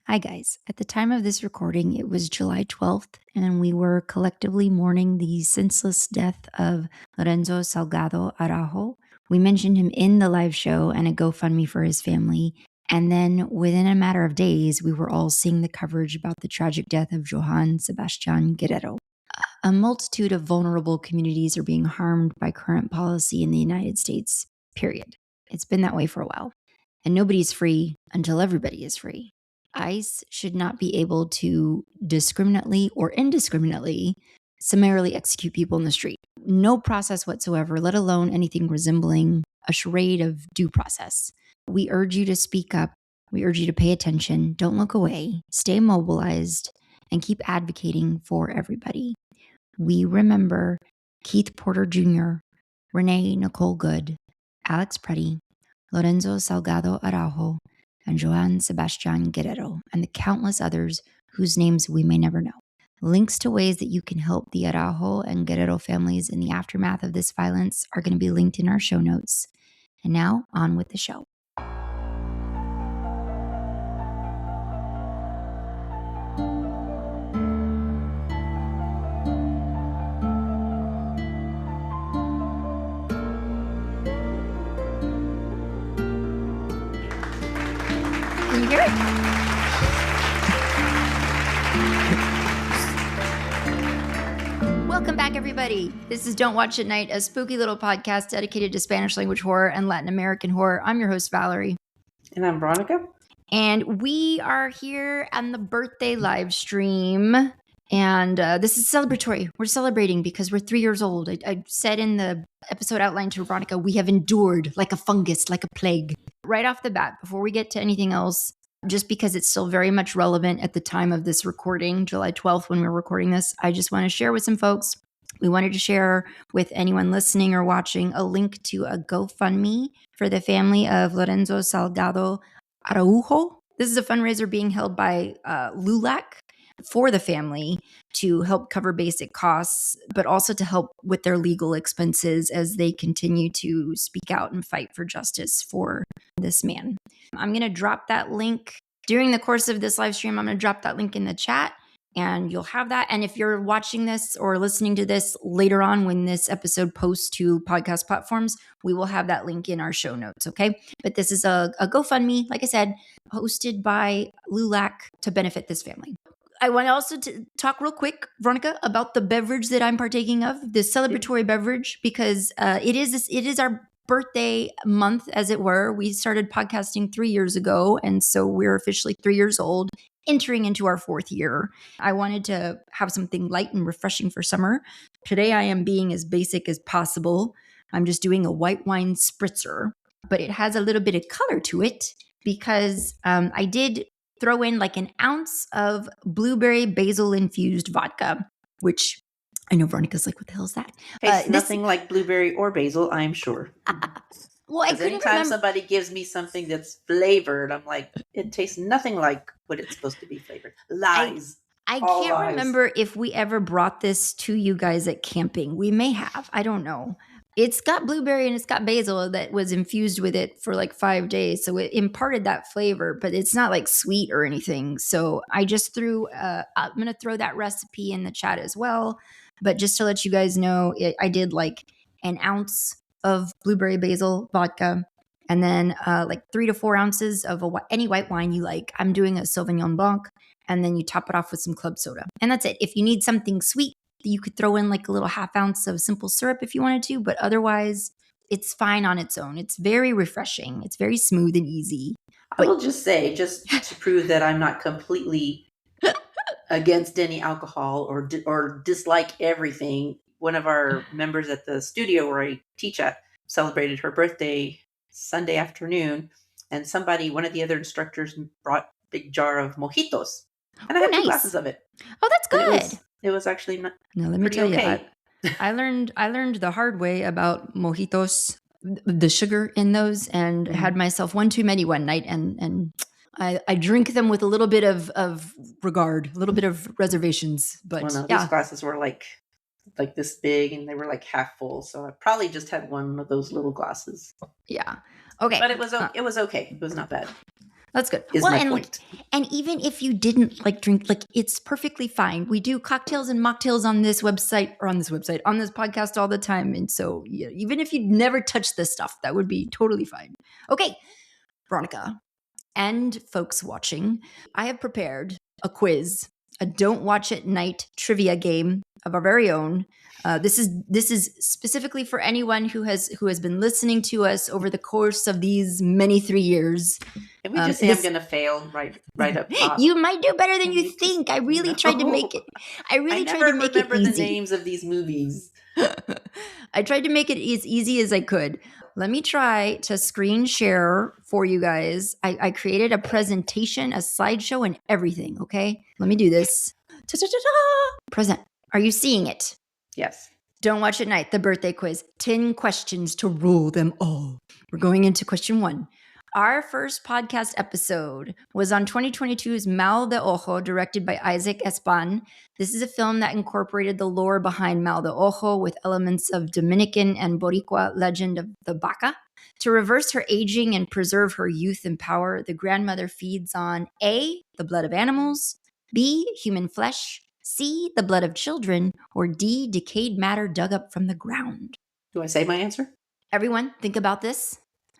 Hi, guys. At the time of this recording, it was July 12th, and we were collectively mourning the senseless death of Lorenzo Salgado Araujo. We mentioned him in the live show and a GoFundMe for his family. And then within a matter of days, we were all seeing the coverage about the tragic death of Johann Sebastian Guerrero. A multitude of vulnerable communities are being harmed by current policy in the United States, period. It's been that way for a while. And nobody's free until everybody is free. ICE should not be able to discriminately or indiscriminately summarily execute people in the street. No process whatsoever, let alone anything resembling a charade of due process. We urge you to speak up. We urge you to pay attention. Don't look away. Stay mobilized and keep advocating for everybody. We remember Keith Porter Jr., Renee Nicole Good, Alex Preddy, Lorenzo Salgado Araujo, and Johann Sebastian Guerrero, and the countless others whose names we may never know. Links to ways that you can help the Araujo and Guerrero families in the aftermath of this violence are going to be linked in our show notes. And now, on with the show. Can you hear it? Welcome back, everybody. This is Don't Watch at Night, a spooky little podcast dedicated to Spanish language horror and Latin American horror. I'm your host, Valerie. And I'm Veronica. And we are here on the birthday live stream. And this is celebratory. We're celebrating because we're 3 years old. I said in the episode outline to Veronica, we have endured like a fungus, like a plague. Right off the bat, before we get to anything else, just because it's still very much relevant at the time of this recording, July 12th, when we're recording this, I just want to share with some folks. We wanted to share with anyone listening or watching a link to a GoFundMe for the family of Lorenzo Salgado Araujo. This is a fundraiser being held by LULAC for the family to help cover basic costs, but also to help with their legal expenses as they continue to speak out and fight for justice for this man. I'm going to drop that link during the course of this live stream. I'm going to drop that link in the chat and you'll have that. And if you're watching this or listening to this later on when this episode posts to podcast platforms, we will have that link in our show notes, okay? But this is a GoFundMe, like I said, hosted by LULAC to benefit this family. I want also to talk real quick, Veronica, about the beverage that I'm partaking of, this celebratory beverage, because it is our birthday month, as it were. We started podcasting 3 years ago, and so we're officially 3 years old, entering into our 4th year. I wanted to have something light and refreshing for summer. Today I am being as basic as possible. I'm just doing a white wine spritzer, but it has a little bit of color to it because I did throw in like an ounce of blueberry basil infused vodka, which I know Veronica's like, what the hell is that? Tastes nothing like blueberry or basil, I'm sure. Well, I couldn't anytime remember. Somebody gives me something that's flavored, I'm like, it tastes nothing like what it's supposed to be flavored. Lies. I can't remember if we ever brought this to you guys at camping. We may have. I don't know. It's got blueberry and it's got basil that was infused with it for like 5 days. So it imparted that flavor, but it's not like sweet or anything. So I just I'm going to throw that recipe in the chat as well. But just to let you guys know, I did like an ounce of blueberry basil vodka and then like 3 to 4 ounces of any white wine you like. I'm doing a Sauvignon Blanc, and then you top it off with some club soda. And that's it. If you need something sweet, you could throw in like a little half ounce of simple syrup if you wanted to, but otherwise it's fine on its own. It's very refreshing. It's very smooth and easy. I will just say, just to prove that I'm not completely against any alcohol or dislike everything, one of our members at the studio where I teach at celebrated her birthday Sunday afternoon, and one of the other instructors brought a big jar of mojitos. And I had 2 glasses of it. Oh, that's good. It was actually not. Now let me tell you, I learned the hard way about mojitos, the sugar in those, and had myself one too many one night, and I drink them with a little bit of regard, a little bit of reservations. But these glasses were like this big, and they were like half full. So I probably just had one of those little glasses. Yeah. Okay. But it was okay. It was not bad. That's good. Is my point. And even if you didn't like drink, like it's perfectly fine. We do cocktails and mocktails on this website or on this podcast all the time. And so even if you'd never touched this stuff, that would be totally fine. Okay, Veronica and folks watching, I have prepared a quiz, a Don't Watch at Night trivia game of our very own. This is specifically for anyone who has been listening to us over the course of these many 3 years. Can we just say I'm going to fail right up top? You might do better than you think. I really tried to make it. I tried to make it easy. I never remember the names of these movies. I tried to make it as easy as I could. Let me try to screen share for you guys. I created a presentation, a slideshow, and everything. Okay, let me do this. Present. Are you seeing it? Yes. Don't Watch at Night, the birthday quiz. 10 questions to rule them all. We're going into question 1. Our first podcast episode was on 2022's Mal de Ojo, directed by Isaac Espan. This is a film that incorporated the lore behind Mal de Ojo with elements of Dominican and Boricua legend of the Baca. To reverse her aging and preserve her youth and power, the grandmother feeds on A, the blood of animals, B, human flesh, C, the blood of children, or D, decayed matter dug up from the ground. Do I say my answer? Everyone, think about this.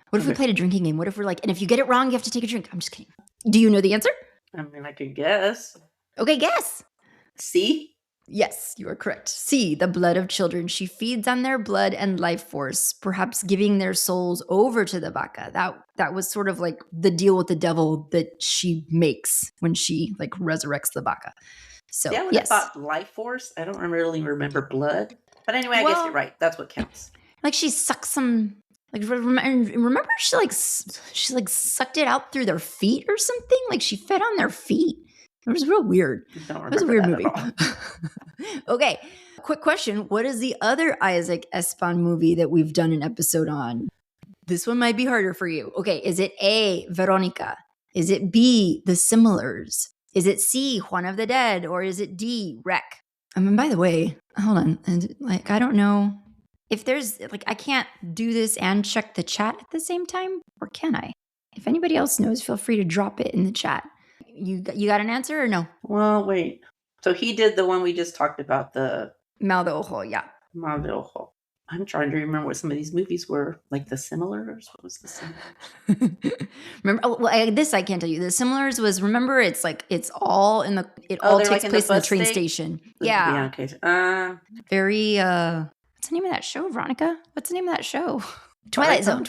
What if we played a drinking game? What if we're like, and if you get it wrong, you have to take a drink? I'm just kidding. Do you know the answer? I mean, I could guess. Okay, guess. C? Yes, you are correct. C, the blood of children. She feeds on their blood and life force, perhaps giving their souls over to the Baca. That was sort of like the deal with the devil that she makes when she like resurrects the Baca. So yeah, I would have thought life force. I don't really remember blood. But anyway, I guess you're right. That's what counts. Like she sucks some... Like remember she sucked it out through their feet or something? Like she fed on their feet. It was real weird. It was a weird movie. Okay, quick question. What is the other Isaac Espan movie that we've done an episode on? This one might be harder for you. Okay, is it A, Veronica? Is it B, The Similars? Is it C, Juan of the Dead? Or is it D, Wreck? I mean, by the way, hold on. And like, I don't know. If there's, like, I can't do this and check the chat at the same time, or can I? If anybody else knows, feel free to drop it in the chat. You got an answer or no? Well, wait. So he did the one we just talked about, the... Mal de Ojo, yeah. Mal de Ojo. I'm trying to remember what some of these movies were, like The Similars. What was The Similars? Remember? This I can't tell you. The Similars was, remember, it's like, it's all in the, it all takes place in the train station. Yeah. Yeah, okay. Very, what's the name of that show, Veronica? What's the name of that show? Twilight Zone.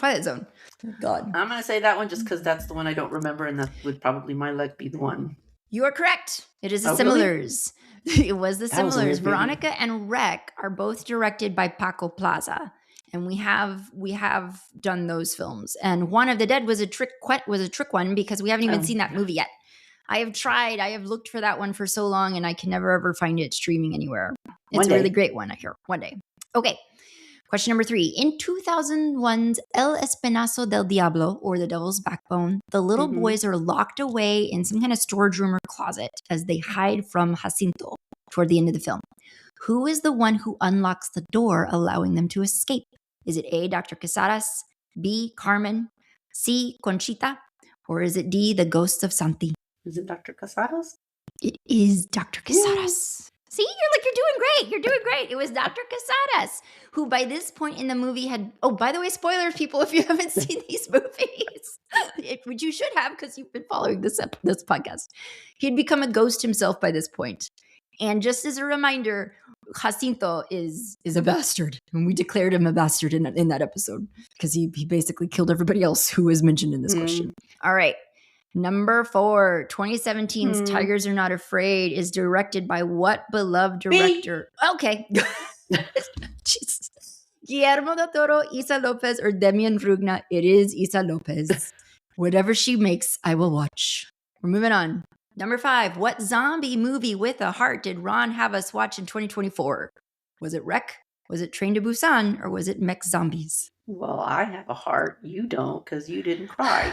God. I'm going to say that one just because that's the one I don't remember, and that would probably, my luck, be the one. You are correct. It is The Similars. Really? It was The Similars. Veronica and Wreck are both directed by Paco Plaza. And we have done those films. And Juan of the Dead was a trick one because we haven't even seen that movie yet. I have tried. I have looked for that one for so long, and I can never ever find it streaming anywhere. It's a really great one, I hear. One day. Okay. Question number 3. In 2001's El Espinazo del Diablo, or The Devil's Backbone, the little boys are locked away in some kind of storage room or closet as they hide from Jacinto toward the end of the film. Who is the one who unlocks the door, allowing them to escape? Is it A, Dr. Quesadas, B, Carmen, C, Conchita, or is it D, the ghosts of Santi? Is it Dr. Quesadas? It is Dr. Quesadas. See, you're doing great. It was Dr. Quesadas, who by this point in the movie had, oh, by the way, spoilers, people, if you haven't seen these movies, which you should have because you've been following this podcast. He'd become a ghost himself by this point. And just as a reminder, Jacinto is a bastard. And we declared him a bastard in that episode because he basically killed everybody else who was mentioned in this question. All right. Number 4, 2017's Tigers Are Not Afraid is directed by what beloved director? Okay. Jesus. Guillermo del Toro, Isa Lopez, or Demian Rugna. It is Isa Lopez. Whatever she makes, I will watch. We're moving on. Number 5, what zombie movie with a heart did Ron have us watch in 2024? Was it Wreck? Was it Train to Busan? Or was it Mech Zombies? Well, I have a heart. You don't because you didn't cry.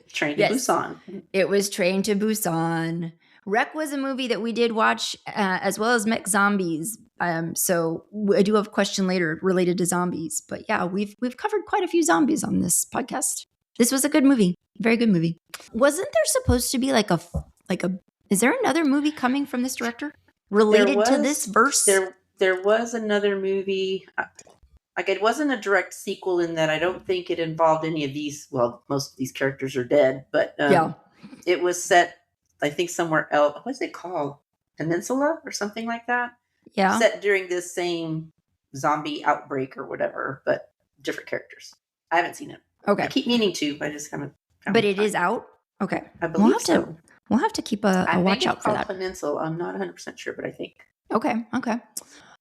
Train to Busan. It was Train to Busan. Wreck was a movie that we did watch as well as Mech Zombies. So I do have a question later related to zombies. But yeah, we've covered quite a few zombies on this podcast. This was a good movie. Very good movie. Wasn't there supposed to be like a is there another movie coming from this director related to this verse? There was another movie. Like, it wasn't a direct sequel in that I don't think it involved any of these. Well, most of these characters are dead, but it was set, I think, somewhere else. What's it called? Peninsula or something like that? Yeah. Set during this same zombie outbreak or whatever, but different characters. I haven't seen it. Okay. I keep meaning to, but I just haven't. But it is out? Okay. I believe so. We'll have to keep a watch out for that. Peninsula. I'm not 100% sure, but I think. Okay.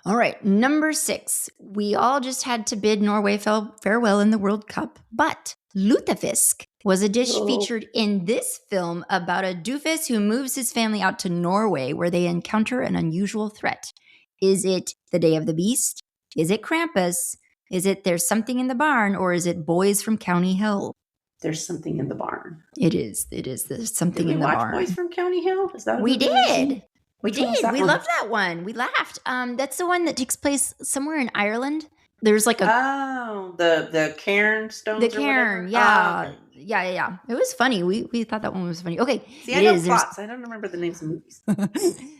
All right. Number 6. We all just had to bid Norway farewell in the World Cup, but lutefisk was a dish featured in this film about a doofus who moves his family out to Norway where they encounter an unusual threat. Is it The Day of the Beast? Is it Krampus? Is it There's Something in the Barn? Or is it Boys from County Hill? There's Something in the Barn. It is. There's Something in the Barn. Did we watch Boys from County Hill? Is that we did. We did. We loved that one. We laughed. That's the one that takes place somewhere in Ireland. There's like a the cairn stones. The cairn, yeah. Yeah. It was funny. We thought that one was funny. Okay, see, I know plots. I don't remember the names of movies.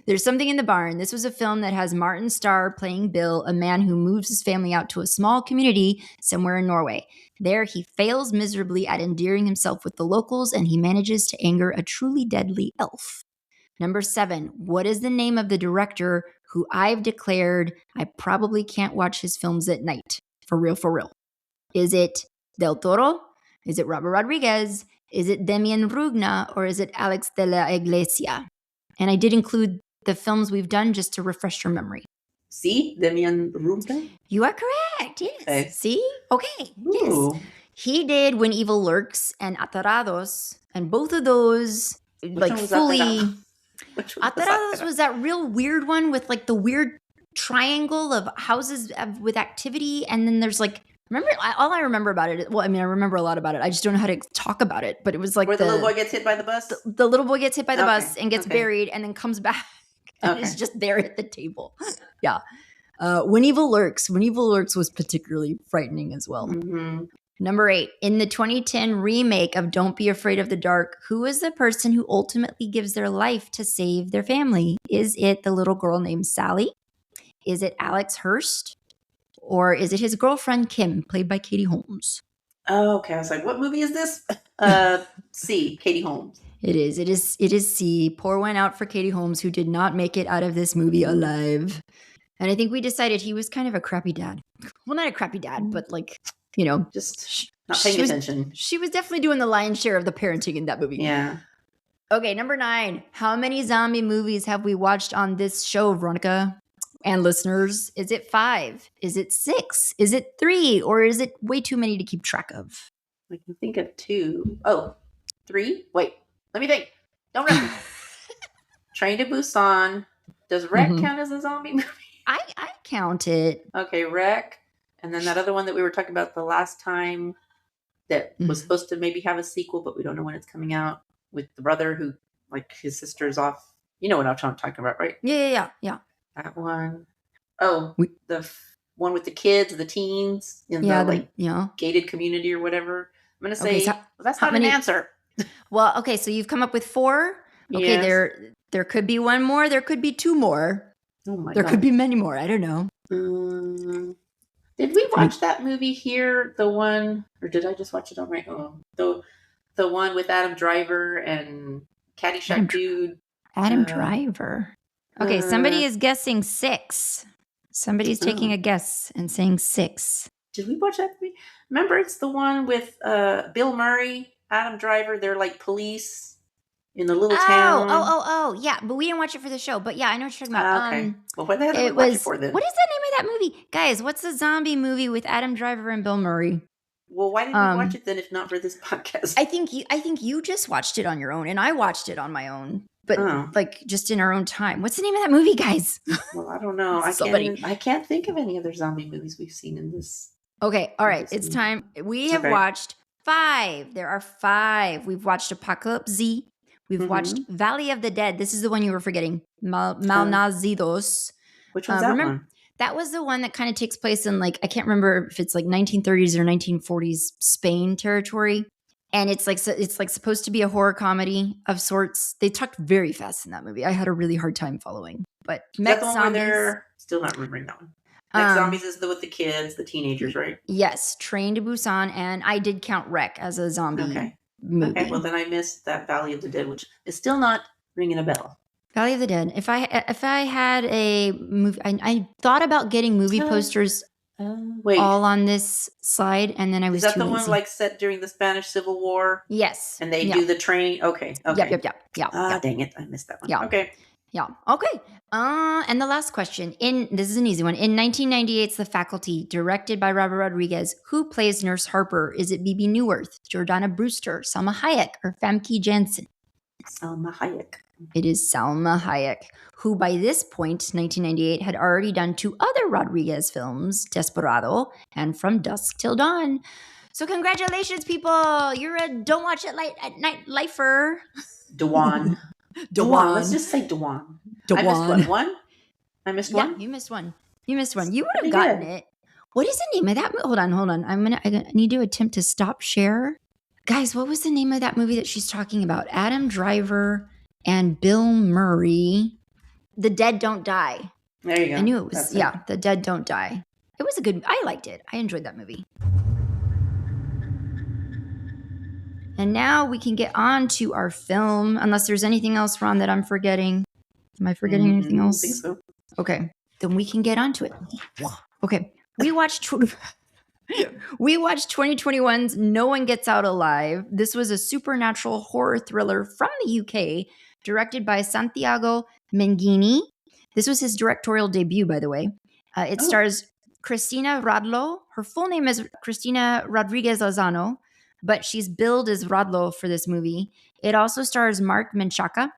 There's Something in the Barn. This was a film that has Martin Starr playing Bill, a man who moves his family out to a small community somewhere in Norway. There, he fails miserably at endearing himself with the locals, and he manages to anger a truly deadly elf. Number 7, what is the name of the director who I've declared I probably can't watch his films at night? For real. Is it Del Toro? Is it Robert Rodriguez? Is it Demian Rugna? Or is it Alex de la Iglesia? And I did include the films we've done just to refresh your memory. See? Demian Rugna? You are correct. Yes. Okay. See? Okay. Ooh. Yes. He did When Evil Lurks and Atarados. And both of those, fully... Atarados was that real weird one with like the weird triangle of houses with activity, and then there's like, all I remember about it, I remember a lot about it, I just don't know how to talk about it, but it was like where the little boy gets hit by the bus? The little boy gets hit by the bus and gets buried and then comes back and is just there at the table. Yeah. When Evil Lurks was particularly frightening as well. Mm-hmm. Number 8, in the 2010 remake of Don't Be Afraid of the Dark, who is the person who ultimately gives their life to save their family? Is it the little girl named Sally? Is it Alex Hurst? Or is it his girlfriend Kim, played by Katie Holmes? Oh, okay. I was like, what movie is this? C, Katie Holmes. It is C. Pour one out for Katie Holmes, who did not make it out of this movie alive. And I think we decided he was kind of a crappy dad. Well, not a crappy dad, but like... just not paying attention. She was definitely doing the lion's share of the parenting in that movie. Yeah. Okay, number 9. How many zombie movies have we watched on this show, Veronica? And listeners, is it 5? Is it 6? Is it 3? Or is it way too many to keep track of? I can think of 2. Oh, 3? Wait, let me think. Don't rush me. Train to Busan. Does Wreck count as a zombie movie? I count it. Okay, Wreck. And then that other one that we were talking about the last time that was supposed to maybe have a sequel, but we don't know when it's coming out, with the brother who, like, his sister's off. You know what I'm talking about, right? Yeah. That one. Oh, the one with the kids, the teens in the gated community or whatever. I'm going to say, that's not an answer. Well, okay, so you've come up with 4. Okay, yes. There could be one more. There could be 2 more. Oh my God. There could be many more. I don't know. Did we watch that movie here? The one, or did I just watch it on my own? The one with Adam Driver and Caddyshack dude. Adam Driver. Okay, somebody is guessing 6. Somebody's taking a guess and saying 6. Did we watch that movie? Remember, it's the one with Bill Murray, Adam Driver. They're like police in the little town. Oh, yeah. But we didn't watch it for the show. But yeah, I know what you're talking about. Okay. Well, what the hell did we watch it for then? What is the name of that movie? Guys, what's the zombie movie with Adam Driver and Bill Murray? Well, why didn't we watch it then if not for this podcast? I think you just watched it on your own, and I watched it on my own. But like just in our own time. What's the name of that movie, guys? Well, I don't know. I can't think of any other zombie movies we've seen in this. Okay, all right. It's time. We have watched 5. There are 5. We've watched Apocalypse Z. We've watched Valley of the Dead. This is the one you were forgetting. Malnazidos. Which one's that one? That was the one that kind of takes place in, like, I can't remember if it's like 1930s or 1940s Spain territory. And it's like supposed to be a horror comedy of sorts. They talked very fast in that movie. I had a really hard time following. But Is that the one where they're still not remembering that one? Mech Zombies is with the kids, the teenagers, right? Yes, Train to Busan, and I did count Wreck as a zombie movie. Okay, well then I missed that Valley of the Dead, which is still not ringing a bell. Valley of the Dead. If I had a movie, I thought about getting movie posters all on this slide, and then I was too lazy. Is that the one like set during the Spanish Civil War? Yes. And they do the train? Okay. Yep. Dang it. I missed that one. Yeah. Okay. Yeah. Okay. And the last question. This is an easy one. In 1998's The Faculty, directed by Robert Rodriguez, who plays Nurse Harper? Is it Bebe Neuwirth, Jordana Brewster, Salma Hayek, or Famke Janssen? Salma Hayek. It is Salma Hayek, who by this point, 1998, had already done 2 other Rodriguez films, Desperado and From Dusk Till Dawn. So congratulations, people. You're a Don't Watch It at Night lifer. DWAN. DWAN. Let's just say DWAN. I missed one? I missed one? Yeah, you missed one. You would have gotten it. What is the name of that? Hold on. I need to attempt to stop share. Guys, what was the name of that movie that she's talking about? Adam Driver and Bill Murray. The Dead Don't Die. There you go. I knew it was, The Dead Don't Die. It was I liked it. I enjoyed that movie. And now we can get on to our film, unless there's anything else, Ron, that I'm forgetting. Am I forgetting anything else? I think so. Okay, then we can get on to it. Okay, we watched 2021's No One Gets Out Alive. This was a supernatural horror thriller from the UK, directed by Santiago Menghini. This was his directorial debut, by the way. It stars Cristina Rodlo. Her full name is Cristina Rodriguez Lozano, but she's billed as Rodlo for this movie. It also stars Marc Menchaca.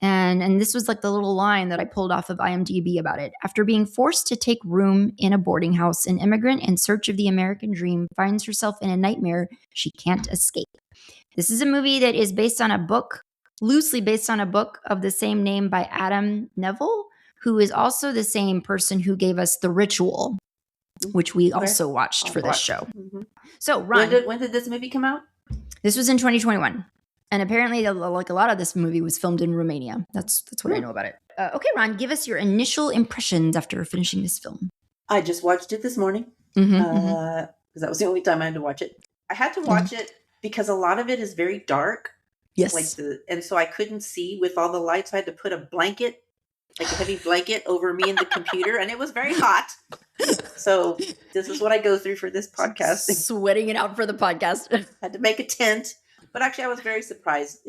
And this was like the little line that I pulled off of IMDb about it. After being forced to take room in a boarding house, an immigrant in search of the American dream finds herself in a nightmare she can't escape. This is a movie that is loosely based on a book of the same name by Adam Neville, who is also the same person who gave us The Ritual, which we also watched for this show. Mm-hmm. So, Ron, when did this movie come out? This was in 2021. And apparently, like a lot of this movie was filmed in Romania. That's what I know about it. Okay, Ron, give us your initial impressions after finishing this film. I just watched it this morning because that was the only time I had to watch it. I had to watch it because a lot of it is very dark. Yes. And so I couldn't see with all the lights. I had to put a blanket, like a heavy blanket over me and the computer, and it was very hot. So this is what I go through for this podcast. Sweating it out for the podcast. Had to make a tent. But actually, I was very surprised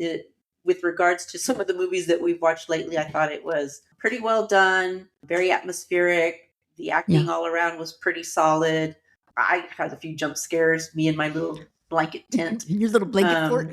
with regards to some of the movies that we've watched lately. I thought it was pretty well done, very atmospheric. The acting all around was pretty solid. I had a few jump scares, me and my little blanket tent. Your little blanket fort.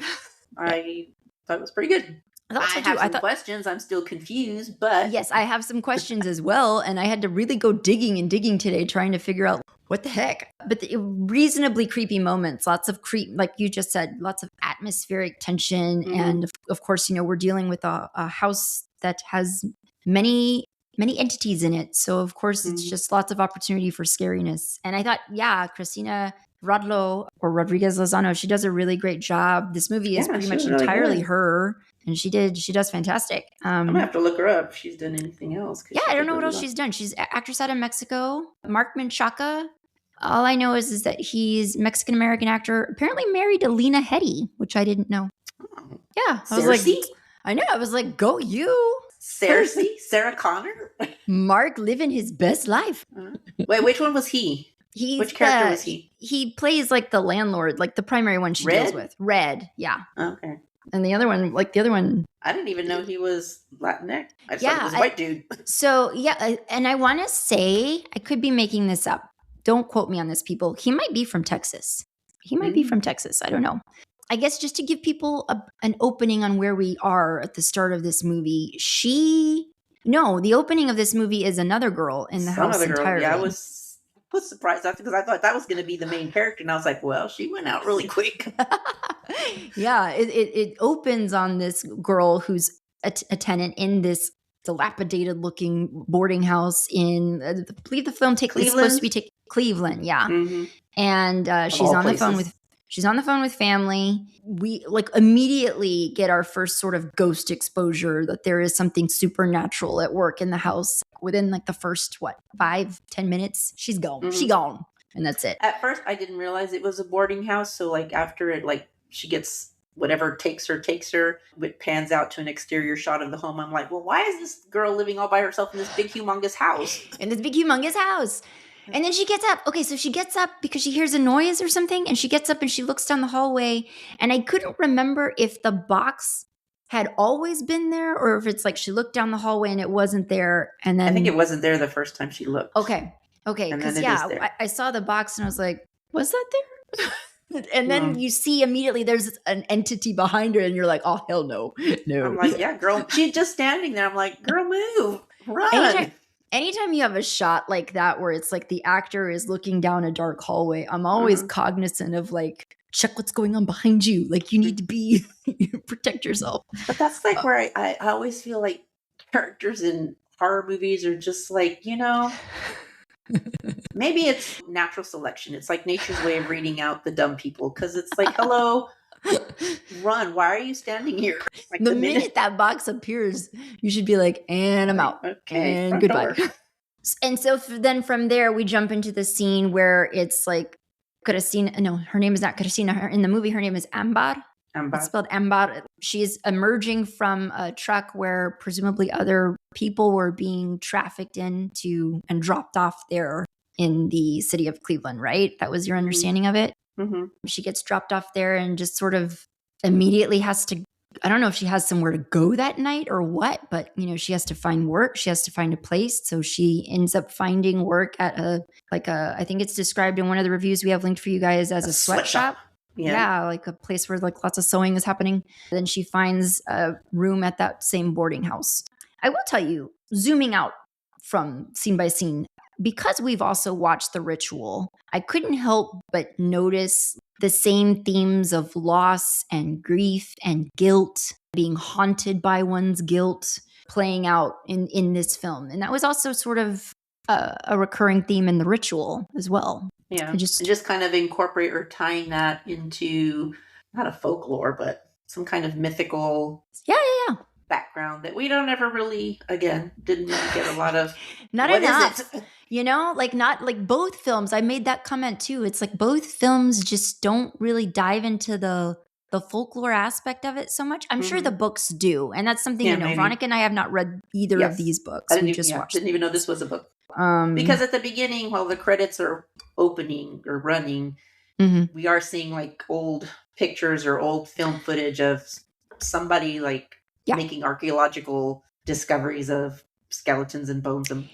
I thought it was pretty good. I have some questions. I'm still confused, but... Yes, I have some questions as well, and I had to really go digging today trying to figure out what the heck. But the reasonably creepy moments, lots of like you just said, lots of atmospheric tension. Mm-hmm. And of course, we're dealing with a house that has many entities in it. So of course, it's just lots of opportunity for scariness. And I thought, Cristina Rodlo or Rodriguez Lozano, she does a really great job. This movie is pretty much entirely her. And she does fantastic. I'm going to have to look her up if she's done anything else. Yeah, I don't know what else she's done. She's an actress out of Mexico. Marc Menchaca. All I know is that he's Mexican-American actor, apparently married to Lena Headey, which I didn't know. Oh. Yeah. I was like, go you. Sarah Connor? Mark living his best life. Wait, which one was he? Which character was he? He plays like the landlord, like the primary one she deals with. Red, yeah. Okay. And the other one, I didn't even know he was Latinx. I just thought he was a white dude. So, and I want to say, I could be making this up. Don't quote me on this, people. He might be from Texas. I don't know. I guess just to give people an opening on where we are at the start of this movie, the opening of this movie is another girl in the house entirely. Yeah, I was surprised because I thought that was going to be the main character, and I was like, well, she went out really quick. Yeah, it opens on this girl who's a tenant in this dilapidated looking boarding house in I believe the film is supposed to be Cleveland, yeah. Mm-hmm. And she's on the phone with She's on the phone with family. We like immediately get our first sort of ghost exposure that there is something supernatural at work in the house. Within like the first, 5-10 minutes, she's gone. Mhm. She gone. And that's it. At first, I didn't realize it was a boarding house. So like after it, like she gets whatever takes her, it pans out to an exterior shot of the home. I'm like, well, why is this girl living all by herself in this big, humongous house? In this big, humongous house. And then she gets up. Okay, so she gets up because she hears a noise or something, and she gets up and she looks down the hallway. And I couldn't remember if the box had always been there or if it's like she looked down the hallway and it wasn't there. And then I think it wasn't there the first time she looked. Okay, And then because it is there. I saw the box and I was like, was that there? And then you see immediately there's an entity behind her, and you're like, oh hell no, no. I'm like, yeah, girl. She's just standing there. I'm like, girl, move, run. Anytime you have a shot like that where it's like the actor is looking down a dark hallway, I'm always cognizant of like, check what's going on behind you. Like you need to protect yourself. But that's like where I always feel like characters in horror movies are just like, maybe it's natural selection. It's like nature's way of reading out the dumb people, because it's like, hello, run. Why are you standing here? Like the minute that box appears, you should be like, and I'm out. Okay, and goodbye. And so then from there, we jump into the scene where it's like Cristina. No, her name is not Cristina. In the movie, her name is Ambar. It's spelled Ambar. She's emerging from a truck where presumably other people were being trafficked into and dropped off there in the city of Cleveland, right? That was your understanding of it? Mm-hmm. She gets dropped off there and just sort of immediately has to, I don't know if she has somewhere to go that night or what, but she has to find work. She has to find a place. So she ends up finding work at I think it's described in one of the reviews we have linked for you guys as a sweatshop. Yeah, like a place where like lots of sewing is happening. Then she finds a room at that same boarding house. I will tell you, zooming out from scene by scene, because we've also watched The Ritual, I couldn't help but notice the same themes of loss and grief and guilt, being haunted by one's guilt, playing out in this film. And that was also sort of a recurring theme in The Ritual as well. Yeah, just kind of incorporate or tying that into not a folklore, but some kind of mythical background that we don't ever really, again, didn't really get a lot of. Not what enough. Is it? Like not like both films. I made that comment too. It's like both films just don't really dive into the folklore aspect of it so much. I'm sure the books do, and that's something Veronica and I have not read either of these books. We just watched. Didn't even know this was a book. Because at the beginning, while the credits are opening or running, we are seeing like old pictures or old film footage of somebody like making archaeological discoveries of skeletons and bones and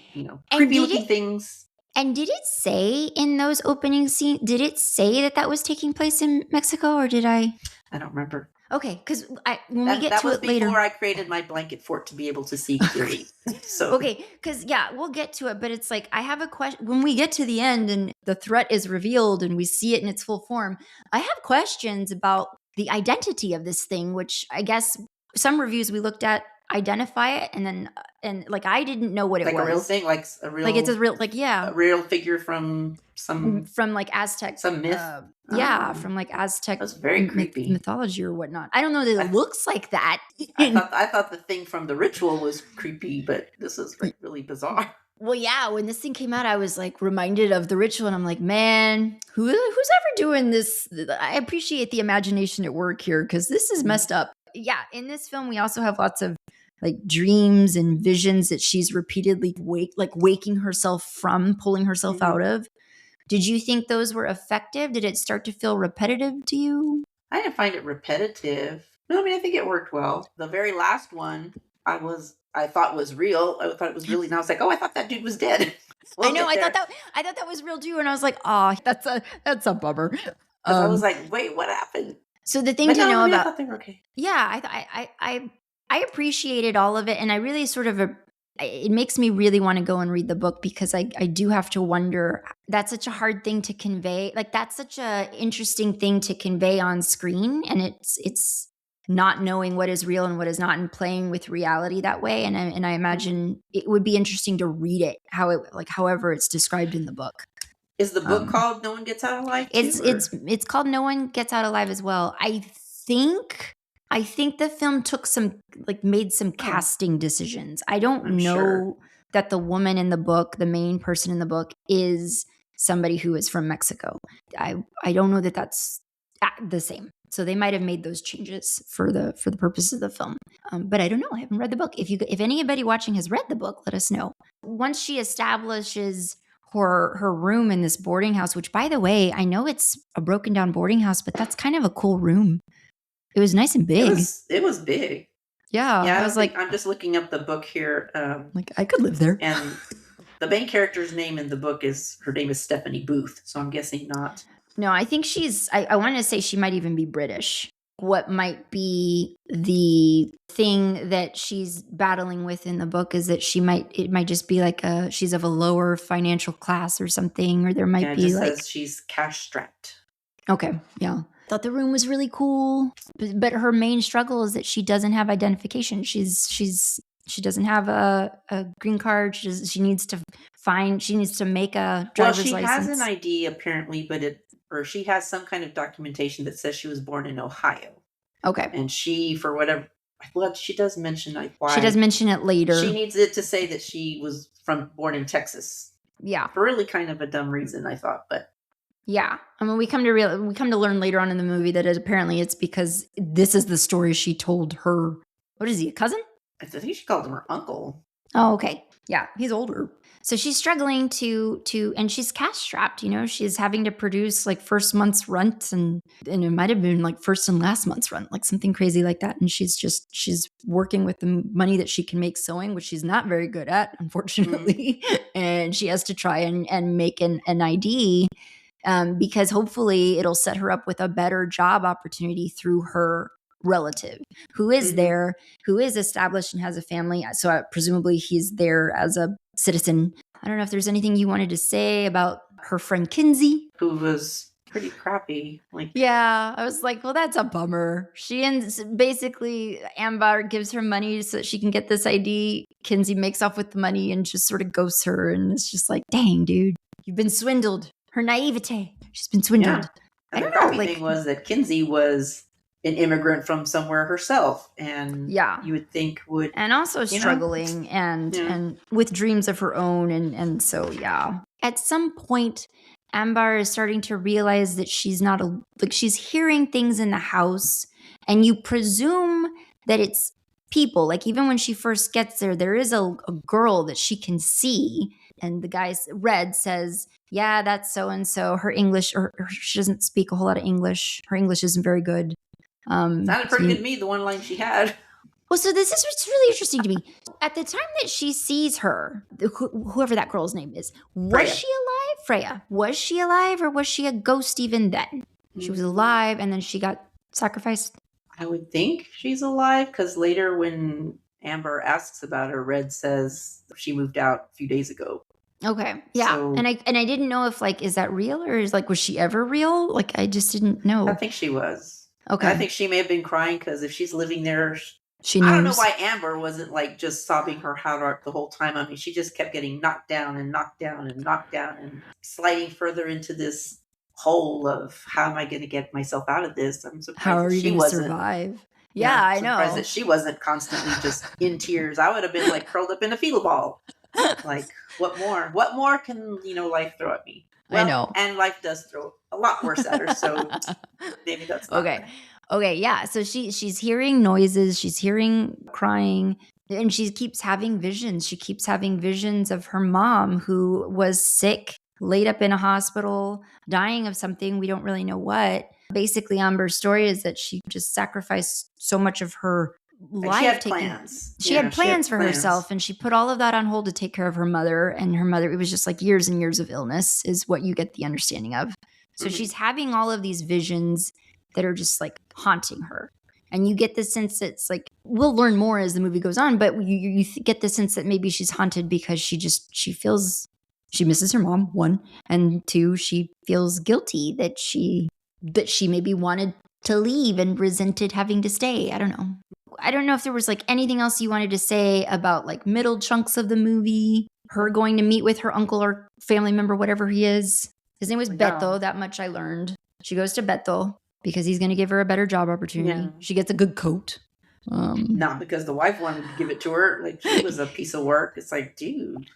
creepy looking things. And did it say in those opening scenes? Did it say that was taking place in Mexico, or did I? I don't remember. Okay, because when we get to it later, that was before I created my blanket fort to be able to see clearly. So okay, because we'll get to it, but it's like I have a question. When we get to the end and the threat is revealed and we see it in its full form, I have questions about the identity of this thing, which I guess some reviews we looked at identify it, and like I didn't know what it was. Like a real thing, like a real, like it's a real, a real figure from like Aztec, some myth. From like Aztec. That's very creepy mythology or whatnot. I don't know that it looks like that. I thought the thing from The Ritual was creepy, but this is like really bizarre. Well, yeah, when this thing came out, I was like reminded of The Ritual, and I'm like, man, who's ever doing this? I appreciate the imagination at work here, because this is messed up. Yeah, in this film, we also have lots of like dreams and visions that she's repeatedly waking herself from, pulling herself out of. Did you think those were effective? Did it start to feel repetitive to you? I didn't find it repetitive. No, I mean, I think it worked well. The very last one, I thought was real. I thought it was really, and I was like, oh, I thought that dude was dead. I know. I thought that was real too, and I was like, oh, that's a bummer. I was like, wait, what happened? So the thing to know about, I thought they were okay. Yeah, I appreciated all of it, and I really sort of it makes me really want to go and read the book, because I do have to wonder. That's such a hard thing to convey. Like that's such a interesting thing to convey on screen, and it's not knowing what is real and what is not, and playing with reality that way. And I imagine it would be interesting to read it however it's described in the book. Is the book called No One Gets Out Alive too? It's called No One Gets Out Alive as well. I think the film took made some casting decisions. I don't know that the woman in the book, the main person in the book, is somebody who is from Mexico. I don't know that that's the same. So they might have made those changes for the purpose of the film. But I don't know. I haven't read the book. If anybody watching has read the book, let us know. Once she establishes her room in this boarding house, which, by the way, I know it's a broken down boarding house, but that's kind of a cool room. It was nice and big. It was big. Yeah. I was like, I'm just looking up the book here. I could live there. And the main character's name in the book her name is Stephanie Booth. So I'm guessing not. No, I think I want to say she might even be British. What might be the thing that she's battling with in the book is that it might just be like she's of a lower financial class or something, or there might be says she's cash strapped. Okay, yeah. Thought the room was really cool, but her main struggle is that she doesn't have identification. She doesn't have a green card. She needs to make a driver's license. Well, she has an ID apparently, or she has some kind of documentation that says she was born in Ohio. Okay. And she, for whatever, well, she does mention why. She does mention it later. She needs it to say that she was born in Texas. Yeah. For really kind of a dumb reason, I thought, but. Yeah. I mean, we come to learn later on in the movie that apparently it's because this is the story she told her. What is he, a cousin? I think she called him her uncle. Oh, okay. Yeah, he's older. So she's struggling and she's cash strapped, she's having to produce like first month's rent and it might have been like first and last month's rent, like something crazy like that. And she's working with the money that she can make sewing, which she's not very good at, unfortunately. Mm-hmm. And she has to try and make an ID because hopefully it'll set her up with a better job opportunity through her relative who is there, who is established and has a family. So presumably he's there as a citizen. I don't know if there's anything you wanted to say about her friend Kinsey, who was pretty crappy. Yeah, I was like, well, that's a bummer. Basically, Amber gives her money so that she can get this ID. Kinsey makes off with the money and just sort of ghosts her. And it's just like, dang, dude, you've been swindled. Her naivete. She's been swindled. Yeah. And the crappy thing was that Kinsey was an immigrant from somewhere herself, and you would think would, and also struggling and with dreams of her own, and so at some point Amber is starting to realize that she's not she's hearing things in the house, and you presume that it's people. Like even when she first gets there is a girl that she can see, and the guy Red says, yeah, that's so and so. Her English, or she doesn't speak a whole lot of English. Her English isn't very good. Sounded pretty good to me, the one line she had. Well, so this is what's really interesting to me. At the time that she sees her, whoever that girl's name is, was she alive? Freya. Was she alive, or was she a ghost even then? She was alive, and then she got sacrificed? I would think she's alive, because later when Amber asks about her, Red says she moved out a few days ago. Okay. Yeah. So, and I didn't know if is that real, or was she ever real? I just didn't know. I think she was. Okay. I think she may have been crying because if she's living there, she knows. I don't know why Amber wasn't just sobbing her heart out the whole time. I mean, she just kept getting knocked down and knocked down and knocked down and sliding further into this hole of how am I going to get myself out of this? I'm surprised how are you going to survive? Yeah, I know. Surprised that she wasn't constantly just in tears. I would have been curled up in a fetal ball. What more? What more can life throw at me? Well, I know. And life does throw a lot worse at her, so maybe that's not okay. Right. Okay, yeah. So she's hearing noises, she's hearing crying, and she keeps having visions. She keeps having visions of her mom who was sick, laid up in a hospital, dying of something. We don't really know what. Basically, Amber's story is that she just sacrificed so much of her life. She had plans. She had plans for herself, and she put all of that on hold to take care of her mother. And her mother, it was just years and years of illness is what you get the understanding of. So she's having all of these visions that are just haunting her. And you get the sense that it's we'll learn more as the movie goes on, but you get the sense that maybe she's haunted because she feels she misses her mom, one, and two, she feels guilty that she maybe wanted to leave and resented having to stay. I don't know. I don't know if there was anything else you wanted to say about middle chunks of the movie, her going to meet with her uncle or family member, whatever he is. His name was Wow. Beto. That much I learned. She goes to Beto because he's going to give her a better job opportunity. Yeah. She gets a good coat. Not because the wife wanted to give it to her. Like, she was a piece of work. It's like, dude.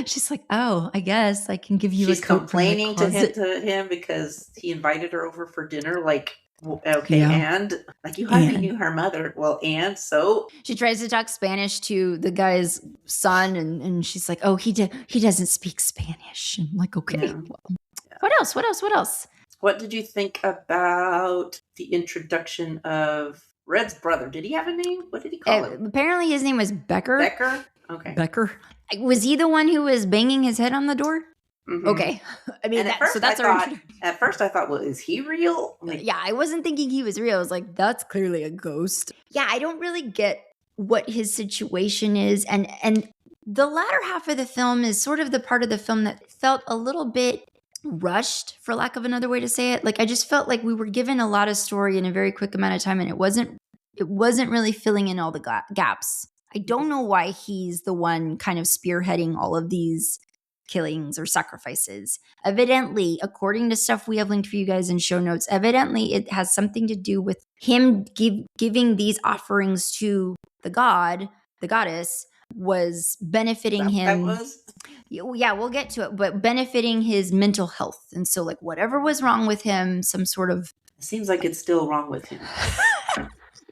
She's like, oh, I guess I can give you She's a coat complaining from my to him because he invited her over for dinner. Like, okay, Yeah. and like, you hardly And- knew her mother. Well, and so She tries to talk Spanish to the guy's son, and she's like, oh, he doesn't speak Spanish. And I'm like, okay. Yeah. Well, what else? What else? What else? What did you think about the introduction of Red's brother? Did he have a name? What did he call it? Apparently his name was Becker. Becker? Okay. Becker. Was he the one who was banging his head on the door? Mhm. Okay. I mean, And at first I thought, well, is he real? Like, yeah, I wasn't thinking he was real. I was like, that's clearly a ghost. Yeah, I don't really get what his situation is. And the latter half of the film is sort of the part of the film that felt a little bit rushed, for lack of another way to say it. Like, I just felt like we were given a lot of story in a very quick amount of time, and it wasn't really filling in all the gaps. I don't know why he's the one kind of spearheading all of these killings or sacrifices. Evidently, according to stuff we have linked for you guys in show notes, evidently it has something to do with him giving these offerings to the goddess was benefiting him. That was? Yeah, we'll get to it, but benefiting his mental health. And so, like, whatever was wrong with him, some sort of... It seems like it's still wrong with him.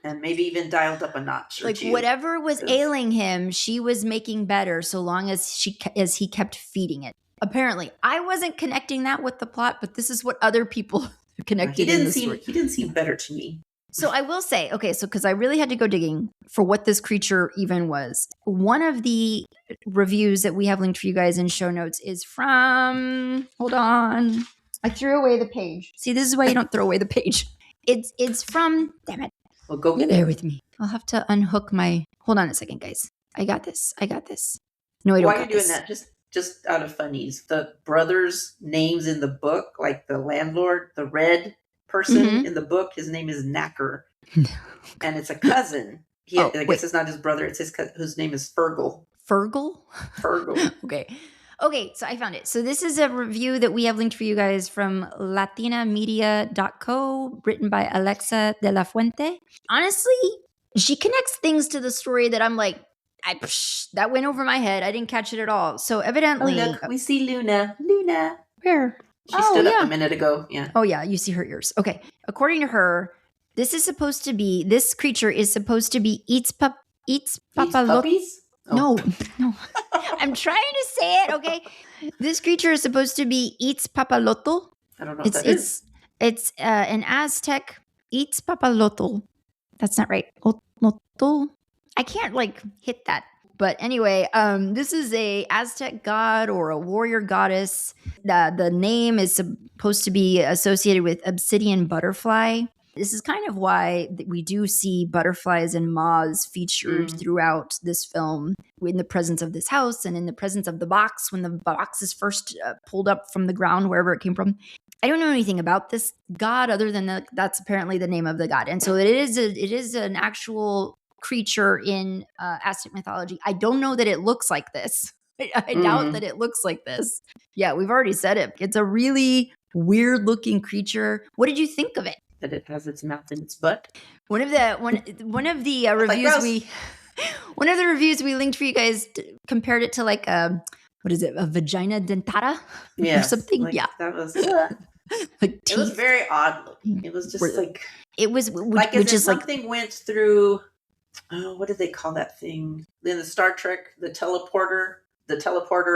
And maybe even dialed up a notch or like two. Whatever was ailing him, she was making better so long as he kept feeding it. Apparently, I wasn't connecting that with the plot, but this is what other people connected. He didn't seem better to me. So I will say, okay, so because I really had to go digging for what this creature even was. One of the reviews that we have linked for you guys in show notes is from, hold on, I threw away the page. See, this is why you don't throw away the page. It's from, damn it. Well, go get Bear it. with me. I'll have to unhook my, hold on a second, guys. I got this. No, I don't. Why are you doing that? Just out of funnies. The brothers' names in the book, like the landlord, the red person in the book, his name is Knacker. And it's a cousin. I guess it's not his brother, it's his cousin, whose name is Fergal. Fergal? Okay, so I found it. So this is a review that we have linked for you guys from latinamedia.co, written by Alexa de la Fuente. Honestly, she connects things to the story that I'm like, that went over my head. I didn't catch it at all. So evidently... Oh, look, we see Luna. Where? She stood up a minute ago. Yeah. Oh, yeah, you see her ears. Okay. According to her, this creature is supposed to be eats puppies? Oh. No. I'm trying to say it, okay? This creature is supposed to be eats papaloto. I don't know what that is. It's an Aztec eats papaloto. That's not right. Otlo. I can't hit that. But anyway, this is a Aztec god or a warrior goddess. The name is supposed to be associated with obsidian butterfly. This is kind of why we do see butterflies and moths featured throughout this film in the presence of this house and in the presence of the box when the box is first pulled up from the ground, wherever it came from. I don't know anything about this god other than that's apparently the name of the god. And so it is an actual creature in Aztec mythology. I don't know that it looks like this. I doubt that it looks like this. Yeah, we've already said it. It's a really weird looking creature. What did you think of it? That it has its mouth in its butt. One of the reviews we linked for you guys compared it to like a vagina dentata or something. Yeah, that was it was very odd looking. It was just something went through. Oh, what did they call that thing in the Star Trek? The teleporter,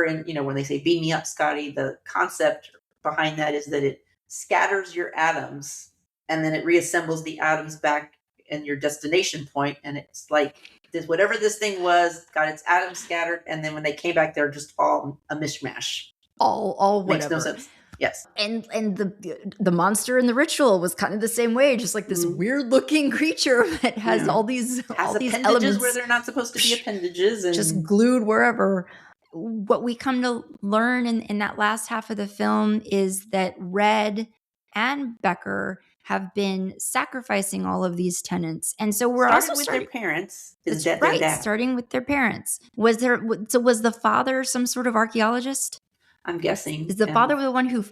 and when they say "beam me up, Scotty," the concept behind that is that it scatters your atoms and then it reassembles the atoms back in your destination point. And it's like this, whatever this thing was, got its atoms scattered. And then when they came back, they're just all a mishmash. All makes whatever. no sense. Yes. And the monster in the ritual was kind of the same way, just like this weird looking creature that has all these appendages elements where they're not supposed to be appendages and just glued wherever. What we come to learn in that last half of the film is that Red and Becker have been sacrificing all of these tenants. And so we're also with their parents. That's right, starting with their parents. Was the father some sort of archaeologist? I'm guessing. Is the father the one who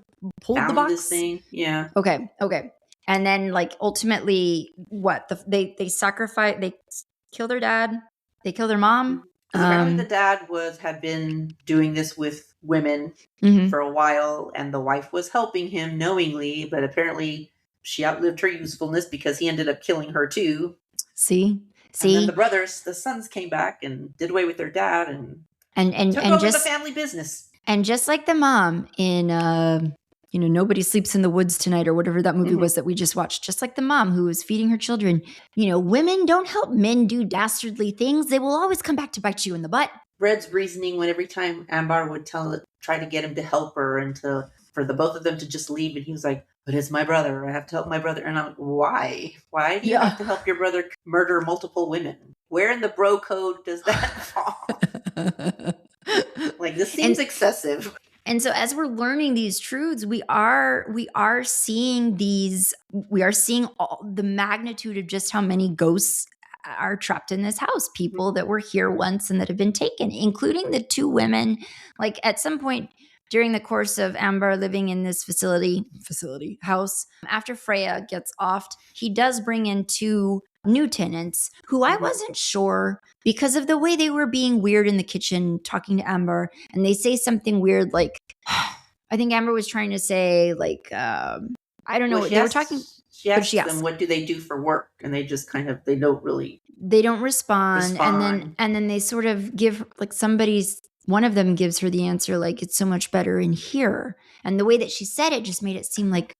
pulled the found box? this thing? Yeah. Okay. And then, like, ultimately, what they sacrifice? They kill their dad. They kill their mom. Because apparently the dad had been doing this with women for a while, and the wife was helping him knowingly, but apparently she outlived her usefulness because he ended up killing her too. See, and then the sons came back and did away with their dad and took over the family business. And just like the mom in Nobody Sleeps in the Woods Tonight, or whatever that movie was that we just watched, just like the mom who was feeding her children, women don't help men do dastardly things. They will always come back to bite you in the butt. Red's reasoning when every time Ambar would try to get him to help her and for the both of them to just leave, and he was like, but it's my brother. I have to help my brother. And I'm like, why? Why do you have to help your brother murder multiple women? Where in the bro code does that fall? Like, this seems excessive. And so as we're learning these truths, we are seeing all the magnitude of just how many ghosts are trapped in this house, people that were here once and that have been taken, including the two women. Like, at some point during the course of Ambar living in this facility house, after Freya gets offed, he does bring in two new tenants who I wasn't sure, because of the way they were being weird in the kitchen talking to Amber, and they say something weird like, I think Amber was trying to say, like, I don't know, they were talking. She asked them, what do they do for work? And they just they don't respond. And then they sort of give, like, one of them gives her the answer, like, it's so much better in here. And the way that she said it just made it seem like,